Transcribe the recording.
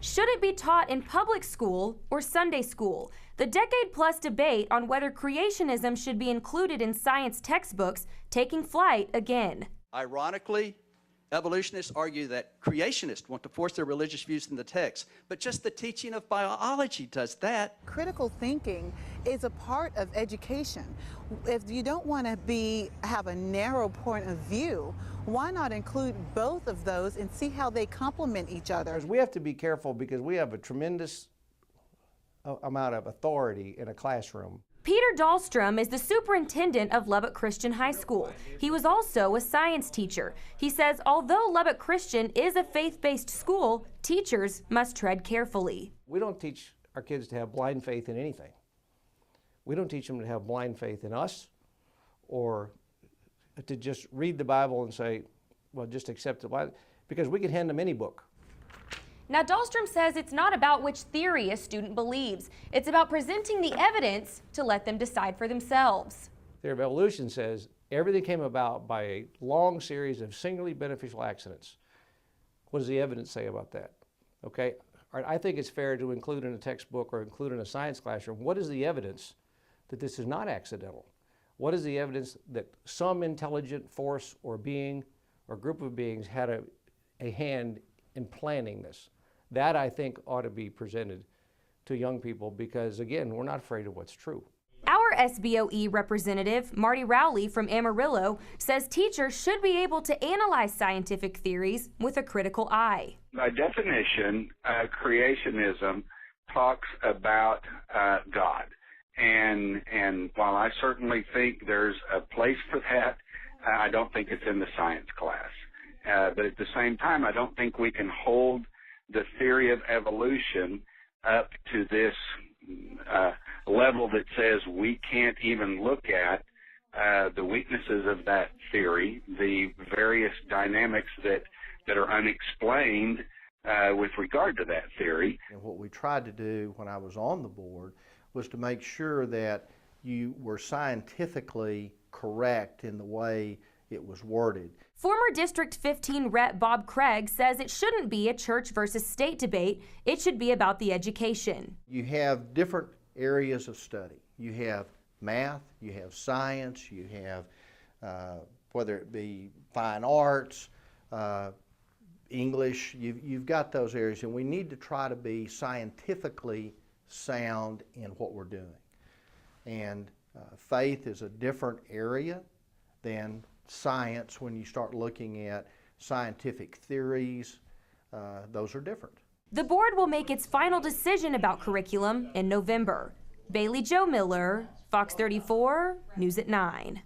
Should it be taught in public school or Sunday school? The decade-plus debate on whether creationism should be included in science textbooks taking flight again. Ironically, evolutionists argue that creationists want to force their religious views in the text, but just the teaching of biology does that. Critical thinking is a part of education. If you don't want to have a narrow point of view, why not include both of those and see how they complement each other? We have to be careful because we have a tremendous amount of authority in a classroom. Peter Dahlstrom is the superintendent of Lubbock Christian High School. He was also a science teacher. He says although Lubbock Christian is a faith-based school, teachers must tread carefully. We don't teach our kids to have blind faith in anything. We don't teach them to have blind faith in us or to just read the Bible and say, well, just accept it, because we can hand them any book. Now, Dahlstrom says it's not about which theory a student believes. It's about presenting the evidence to let them decide for themselves. Theory of evolution says everything came about by a long series of singularly beneficial accidents. What does the evidence say about that? Okay, all right, I think it's fair to include in a textbook or include in a science classroom, what is the evidence that this is not accidental? What is the evidence that some intelligent force or being or group of beings had a hand in planning this? That, I think, ought to be presented to young people because, again, we're not afraid of what's true. Our SBOE representative, Marty Rowley from Amarillo, says teachers should be able to analyze scientific theories with a critical eye. By definition, creationism talks about God. And while I certainly think there's a place for that, I don't think it's in the science class. But at the same time, I don't think we can hold the theory of evolution up to this level that says we can't even look at the weaknesses of that theory, the various dynamics that are unexplained with regard to that theory. And what we tried to do when I was on the board was to make sure that you were scientifically correct in the way it was worded. Former District 15 Rep Bob Craig says it shouldn't be a church versus state debate. It should be about the education. You have different areas of study. You have math, you have science, you have whether it be fine arts, English, you've got those areas, and we need to try to be scientifically sound in what we're doing. And faith is a different area than science. When you start looking at scientific theories, those are different. The board will make its final decision about curriculum in November. Bailey Jo Miller, Fox 34, News at 9.